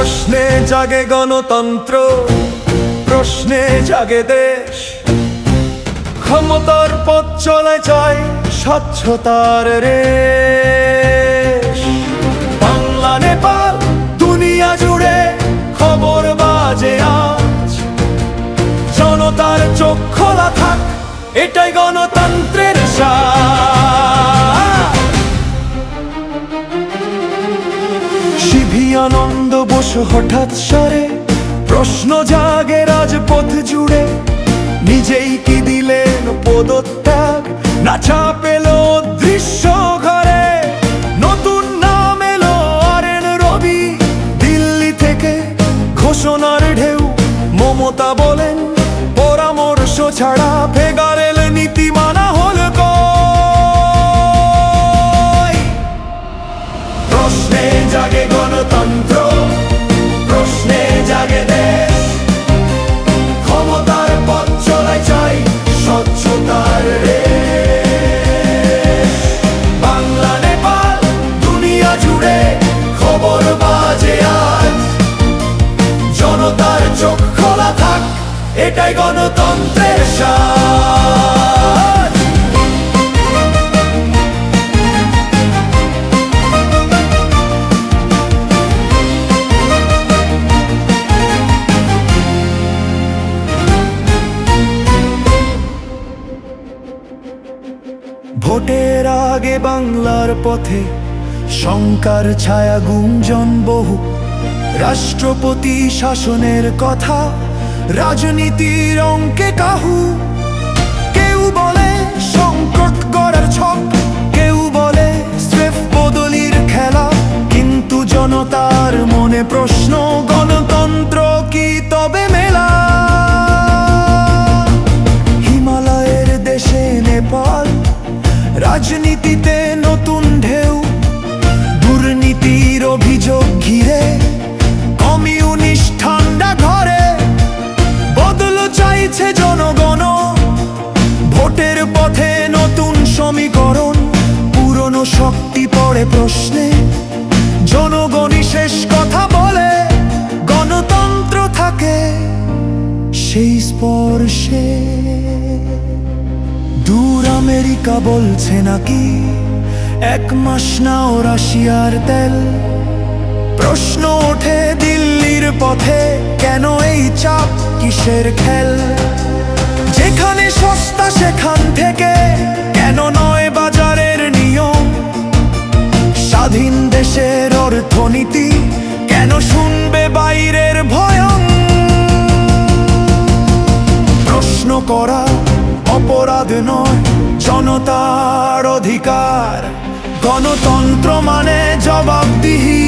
প্রশ্নে জাগে গণতন্ত্র, প্রশ্নে জাগে দেশ। ক্ষমতার পথ চলে যায় স্বচ্ছতার রেশ। বাংলা নেপাল দুনিয়া জুড়ে খবর বাজে আজ। জনতার চোখ খোলা থাক, এটাই গণতন্ত্রের স্বাদ। শিভি আনন্দ বসু হঠাৎ সারে, প্রশ্ন জাগে রাজপথ জুড়ে। নিজেই কি দিলেন পদত্যাগ, না চাপ এলো দৃশ্য ঘরে। নতুন নাম এলো আরএন রবি, দিল্লি থেকে ঘোষণার ঢেউ। মমতা বলেন পরামর্শ ছাড়া ফেডারেল নীতি মানা হল কই। প্রশ্নে জাগে গণতন্ত্র, প্রশ্নে জাগে দেশ। ক্ষমতার পথ চলে চাই স্বচ্ছতার রেশ। বাংলা নেপাল দুনিয়া জুড়ে খবর বাজে আজ। জনতার চোখ খোলা থাক, এটাই গণতন্ত্রের স্বাদ। ভোটের আগে বাংলার পথে শঙ্কার ছায়া গুঞ্জন বহু। রাষ্ট্রপতি শাসনের কথা রাজনীতির অঙ্কে কাহু। কেউ বলে সংকট গড়ার ছক, কেউ বলে স্রেফ বদলির খেলা। কিন্তু জনতার মনে প্রশ্ন, গণতন্ত্র কি তবে মেলা? হিমালয়ের দেশে নেপাল, রাজনীতিতে নতুন ঢেউ। দুর্নীতির অভিযোগ ঘিরে কমিউনিস্ট ঠান্ডা ঘরে। বদল চাইছে জনগণ, ভোটের পথে নতুন সমীকরণ। পুরনো শক্তি পড়ে প্রশ্নে, জনগণই শেষ কথা বলে। গণতন্ত্র থাকে সেই স্পর্শে। দূর আমেরিকা বলছে নাকি 1 মাস নাও রাশিয়ার তেল। প্রশ্ন ওঠে দিল্লির পথে, কেন এই চাপ, কিসের খেল? যেখানে সস্তা সেখান থেকে কেন নয় বাজারের নিয়ম? স্বাধীন দেশের অর্থনীতি কেন শুনবে বাইরের ভয়ং? প্রশ্ন করা অপরাধ নয়, জনতার অধিকার। গণতন্ত্র মানে জবাবদিহি।